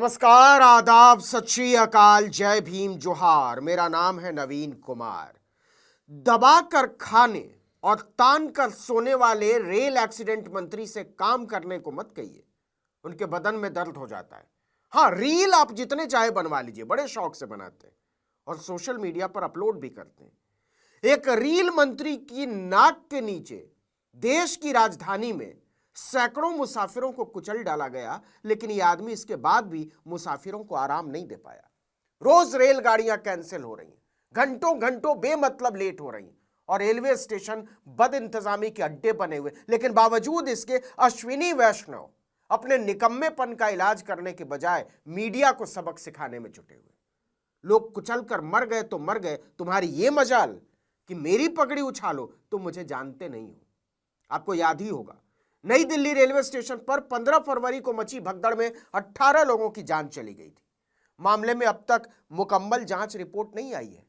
नमस्कार, आदाब, सत श्री अकाल, जय भीम, जोहार। मेरा नाम है नवीन कुमार। दबा कर खाने और तान कर सोने वाले रेल एक्सीडेंट मंत्री से काम करने को मत कहिए, उनके बदन में दर्द हो जाता है। हाँ, रील आप जितने चाहे बनवा लीजिए, बड़े शौक से बनाते हैं और सोशल मीडिया पर अपलोड भी करते हैं। एक रील मंत्री की नाक के नीचे देश की राजधानी में सैकड़ों मुसाफिरों को कुचल डाला गया, लेकिन यह आदमी इसके बाद भी मुसाफिरों को आराम नहीं दे पाया। रोज रेलगाड़ियां कैंसिल हो रही हैं, घंटों घंटों बेमतलब लेट हो रही हैं और रेलवे स्टेशन बद इंतजामी के अड्डे बने हुए, लेकिन बावजूद इसके अश्विनी वैष्णव अपने निकम्मेपन का इलाज करने के बजाय मीडिया को सबक सिखाने में जुटे हुए। लोग कुचल कर मर गए तो मर गए, तुम्हारी ये मजाल कि मेरी पगड़ी उछालो, तुम मुझे जानते नहीं हो। आपको याद ही होगा, नई दिल्ली रेलवे स्टेशन पर 15 फरवरी को मची भगदड़ में 18 लोगों की जान चली गई थी। मामले में अब तक मुकम्मल जांच रिपोर्ट नहीं आई है,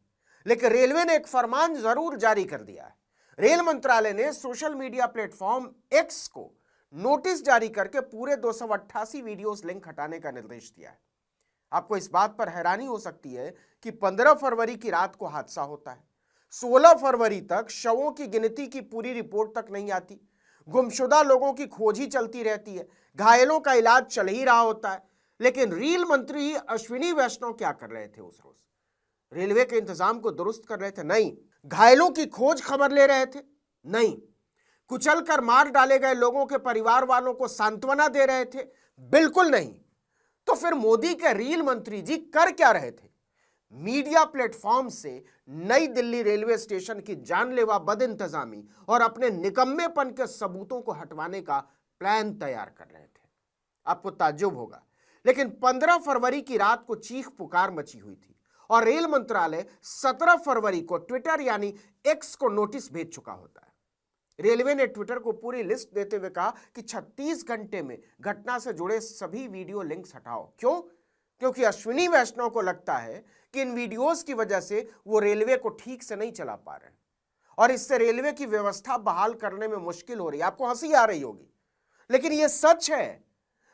लेकिन रेलवे ने एक फरमान जरूर जारी कर दिया है। रेल मंत्रालय ने सोशल मीडिया प्लेटफॉर्म एक्स को नोटिस जारी करके पूरे 288 वीडियोस लिंक हटाने का निर्देश दिया है। आपको इस बात पर हैरानी हो सकती है कि 15 फरवरी की रात को हादसा होता है, 16 फरवरी तक शवों की गिनती की पूरी रिपोर्ट तक नहीं आती, गुमशुदा लोगों की खोज ही चलती रहती है, घायलों का इलाज चल ही रहा होता है। लेकिन रेल मंत्री अश्विनी वैष्णव क्या कर रहे थे उस रोज? रेलवे के इंतजाम को दुरुस्त कर रहे थे? नहीं। घायलों की खोज खबर ले रहे थे? नहीं। कुचल कर मार डाले गए लोगों के परिवार वालों को सांत्वना दे रहे थे? बिल्कुल नहीं। तो फिर मोदी के रेल मंत्री जी कर क्या रहे थे? मीडिया प्लेटफॉर्म से नई दिल्ली रेलवे स्टेशन की जानलेवा बदइंतजामी और अपने निकम्मेपन के सबूतों को हटवाने का प्लान तैयार कर रहे थे। आपको ताज्जुब होगा, लेकिन 15 फरवरी की रात को चीख पुकार मची हुई थी और रेल मंत्रालय 17 फरवरी को ट्विटर यानी एक्स को नोटिस भेज चुका होता है। रेलवे ने ट्विटर को पूरी लिस्ट देते हुए कहा कि 36 घंटे में घटना से जुड़े सभी वीडियो लिंक्स हटाओ। क्यों? क्योंकि अश्विनी वैष्णव को लगता है कि इन वीडियोस की वजह से वो रेलवे को ठीक से नहीं चला पा रहे और इससे रेलवे की व्यवस्था बहाल करने में मुश्किल हो रही है। आपको हंसी आ रही होगी, लेकिन ये सच है।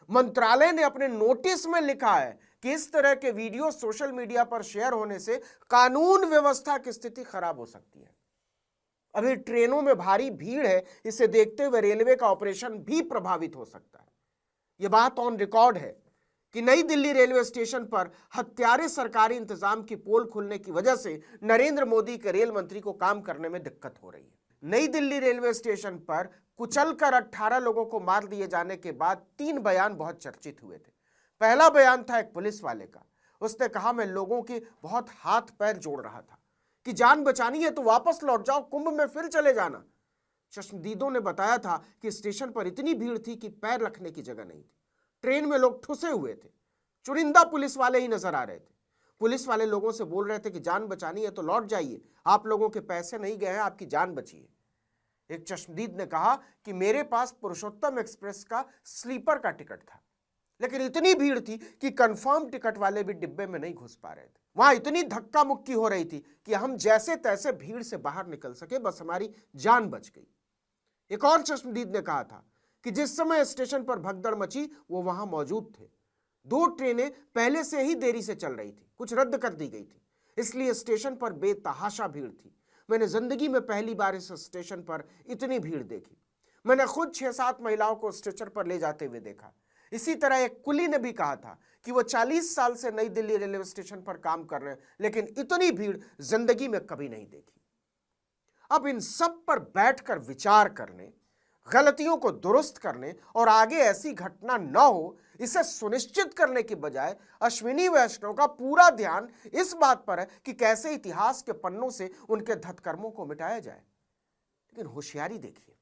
मंत्रालय ने अपने नोटिस में लिखा है कि इस तरह के वीडियो सोशल मीडिया पर शेयर होने से कानून व्यवस्था की स्थिति खराब हो सकती है। अभी ट्रेनों में भारी भीड़ है, इसे देखते हुए रेलवे का ऑपरेशन भी प्रभावित हो सकता है। यह बात ऑन रिकॉर्ड है कि नई दिल्ली रेलवे स्टेशन पर हत्यारे सरकारी इंतजाम की पोल खुलने की वजह से नरेंद्र मोदी के रेल मंत्री को काम करने में दिक्कत हो रही है। नई दिल्ली रेलवे स्टेशन पर कुचलकर 18 लोगों को मार दिए जाने के बाद 3 बयान बहुत चर्चित हुए थे। पहला बयान था एक पुलिस वाले का। उसने कहा, मैं लोगों के बहुत हाथ पैर जोड़ रहा था कि जान बचानी है तो वापस लौट जाओ, कुंभ में फिर चले जाना। चश्मदीदों ने बताया था कि स्टेशन पर इतनी भीड़ थी कि पैर रखने की जगह नहीं थी। ट्रेन में लोग ठुसे हुए थे, चुनिंदा पुलिस वाले ही नजर आ रहे थे। पुलिस वाले लोगों से बोल रहे थे कि जान बचानी है तो लौट जाइए, आप लोगों के पैसे नहीं गए हैं, आपकी जान बची है। एक चश्मदीद ने कहा कि मेरे पास पुरुषोत्तम एक्सप्रेस का स्लीपर का टिकट था, लेकिन इतनी भीड़ थी कि कंफर्म टिकट वाले भी डिब्बे में नहीं घुस पा रहे थे। वहां इतनी धक्का मुक्की हो रही थी कि हम जैसे तैसे भीड़ से बाहर निकल सके, बस हमारी जान बच गई। एक और चश्मदीद ने कहा था कि जिस समय स्टेशन पर भगदड़ मची वो वहां मौजूद थे। 2 ट्रेनें पहले से ही देरी से चल रही थी, कुछ रद्द कर दी गई थी, इसलिए स्टेशन पर बेतहाशा भीड़ थी। मैंने जिंदगी में पहली बार इस स्टेशन पर इतनी भीड़ देखी। मैंने खुद 6-7 महिलाओं को स्ट्रेचर पर ले जाते हुए देखा। इसी तरह एक कुली ने भी कहा था कि वो 40 साल से नई दिल्ली रेलवे स्टेशन पर काम कर रहे हैं, लेकिन इतनी भीड़ जिंदगी में कभी नहीं देखी। अब इन सब पर बैठकर विचार करने, गलतियों को दुरुस्त करने और आगे ऐसी घटना न हो, इसे सुनिश्चित करने के बजाय अश्विनी वैष्णव का पूरा ध्यान इस बात पर है कि कैसे इतिहास के पन्नों से उनके धत्कर्मों को मिटाया जाए। लेकिन होशियारी देखिए,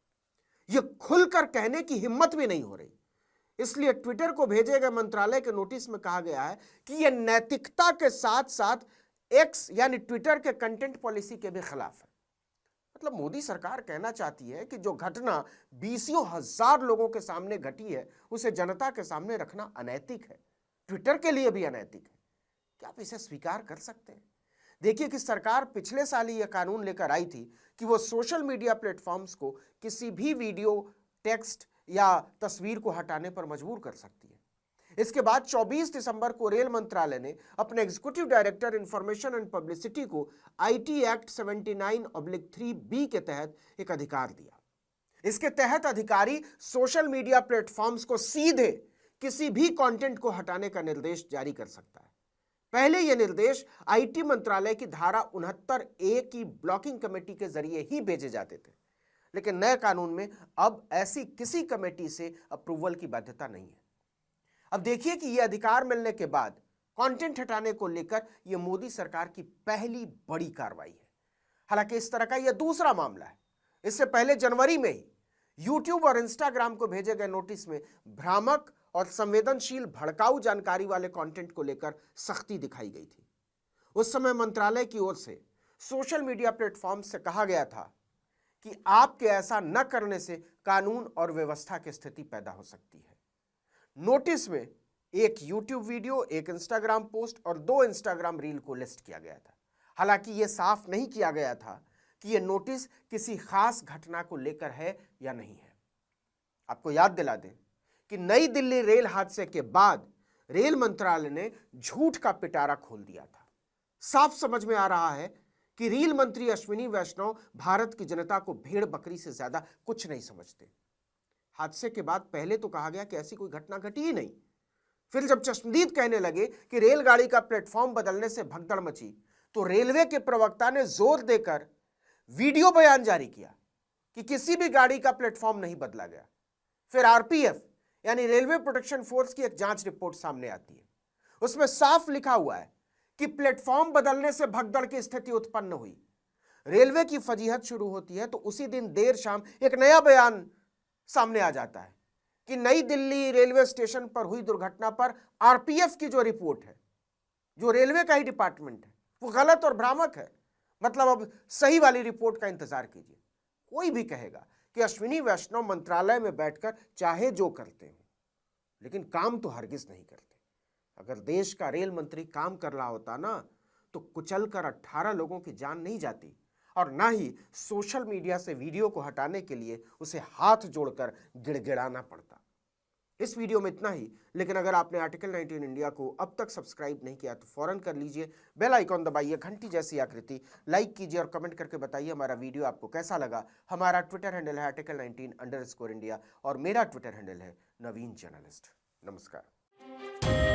यह खुलकर कहने की हिम्मत भी नहीं हो रही। इसलिए ट्विटर को भेजे गए मंत्रालय के नोटिस में कहा गया है कि यह नैतिकता के साथ साथ एक्स यानी ट्विटर के कंटेंट पॉलिसी के भी खिलाफ है। मतलब मोदी सरकार कहना चाहती है कि जो घटना 20 हजार लोगों के सामने घटी है, उसे जनता के सामने रखना अनैतिक है, ट्विटर के लिए भी अनैतिक है। क्या आप इसे स्वीकार कर सकते हैं? देखिए कि सरकार पिछले साल ही यह कानून लेकर आई थी कि वो सोशल मीडिया प्लेटफॉर्म्स को किसी भी वीडियो, टेक्स्ट या तस्वीर को हटाने पर मजबूर कर सकती है। इसके बाद 24 दिसंबर को रेल मंत्रालय ने अपने executive director information and publicity को आईटी एक्ट 79/3B के तहत एक अधिकार दिया। इसके तहत अधिकारी सोशल मीडिया प्लेटफॉर्म्स को सीधे किसी भी कंटेंट को हटाने का निर्देश जारी कर सकता है। पहले यह निर्देश आईटी मंत्रालय की धारा 69A की ब्लॉकिंग कमेटी के जरिए ही भेजे जाते थे, लेकिन नए कानून में अब ऐसी किसी कमेटी से अप्रूवल की बाध्यता नहीं है। अब देखिए कि यह अधिकार मिलने के बाद कंटेंट हटाने को लेकर यह मोदी सरकार की पहली बड़ी कार्रवाई है। हालांकि इस तरह का यह दूसरा मामला है। इससे पहले जनवरी में ही यूट्यूब और इंस्टाग्राम को भेजे गए नोटिस में भ्रामक और संवेदनशील भड़काऊ जानकारी वाले कंटेंट को लेकर सख्ती दिखाई गई थी। उस समय मंत्रालय की ओर से सोशल मीडिया प्लेटफॉर्म से कहा गया था कि आपके ऐसा न करने से कानून और व्यवस्था की स्थिति पैदा हो सकती है। नोटिस में एक यूट्यूब वीडियो, एक इंस्टाग्राम पोस्ट और 2 इंस्टाग्राम रील को लिस्ट किया गया था। हालांकि यह साफ नहीं किया गया था कि यह नोटिस किसी खास घटना को लेकर है या नहीं है। आपको याद दिला दें कि नई दिल्ली रेल हादसे के बाद रेल मंत्रालय ने झूठ का पिटारा खोल दिया था। साफ समझ में आ रहा है कि रेल मंत्री अश्विनी वैष्णव भारत की जनता को भेड़ बकरी से ज्यादा कुछ नहीं समझते। हादसे के बाद पहले तो कहा गया कि ऐसी कोई घटना घटी ही नहीं। फिर जब चश्मदीद कहने लगे कि रेलगाड़ी का प्लेटफॉर्म बदलने से भगदड़ मची, तो रेलवे के प्रवक्ता ने जोर देकर वीडियो बयान जारी किया कि किसी भी गाड़ी का प्लेटफॉर्म नहीं बदला गया। फिर आरपीएफ यानी रेलवे प्रोटेक्शन फोर्स की एक जांच रिपोर्ट सामने आती है। उसमें साफ लिखा हुआ है कि प्लेटफॉर्म बदलने से भगदड़ की स्थिति उत्पन्न हुई। रेलवे की फजीहत शुरू होती है तो उसी दिन देर शाम एक नया बयान सामने आ जाता है कि नई दिल्ली रेलवे स्टेशन पर हुई दुर्घटना पर आरपीएफ की जो रिपोर्ट है, जो रेलवे का ही डिपार्टमेंट है, वो गलत और भ्रामक है। मतलब अब सही वाली रिपोर्ट का इंतजार कीजिए। कोई भी कहेगा कि अश्विनी वैष्णव मंत्रालय में बैठकर चाहे जो करते हो, लेकिन काम तो हरगिज नहीं करते। अगर देश का रेल मंत्री काम कर रहा होता ना, तो कुचलकर 18 लोगों की जान नहीं जाती और ना ही सोशल मीडिया से वीडियो को हटाने के लिए उसे हाथ जोड़कर गिड़गिड़ाना पड़ता। इस वीडियो में इतना ही, लेकिन अगर आपने आर्टिकल 19 इंडिया को अब तक सब्सक्राइब नहीं किया तो फौरन कर लीजिए। बेल आइकॉन दबाइए, घंटी जैसी आकृति, लाइक कीजिए और कमेंट करके बताइए हमारा वीडियो आपको कैसा लगा। हमारा ट्विटर हैंडल है article19_India और मेरा ट्विटर हैंडल है नवीन जर्नलिस्ट। नमस्कार।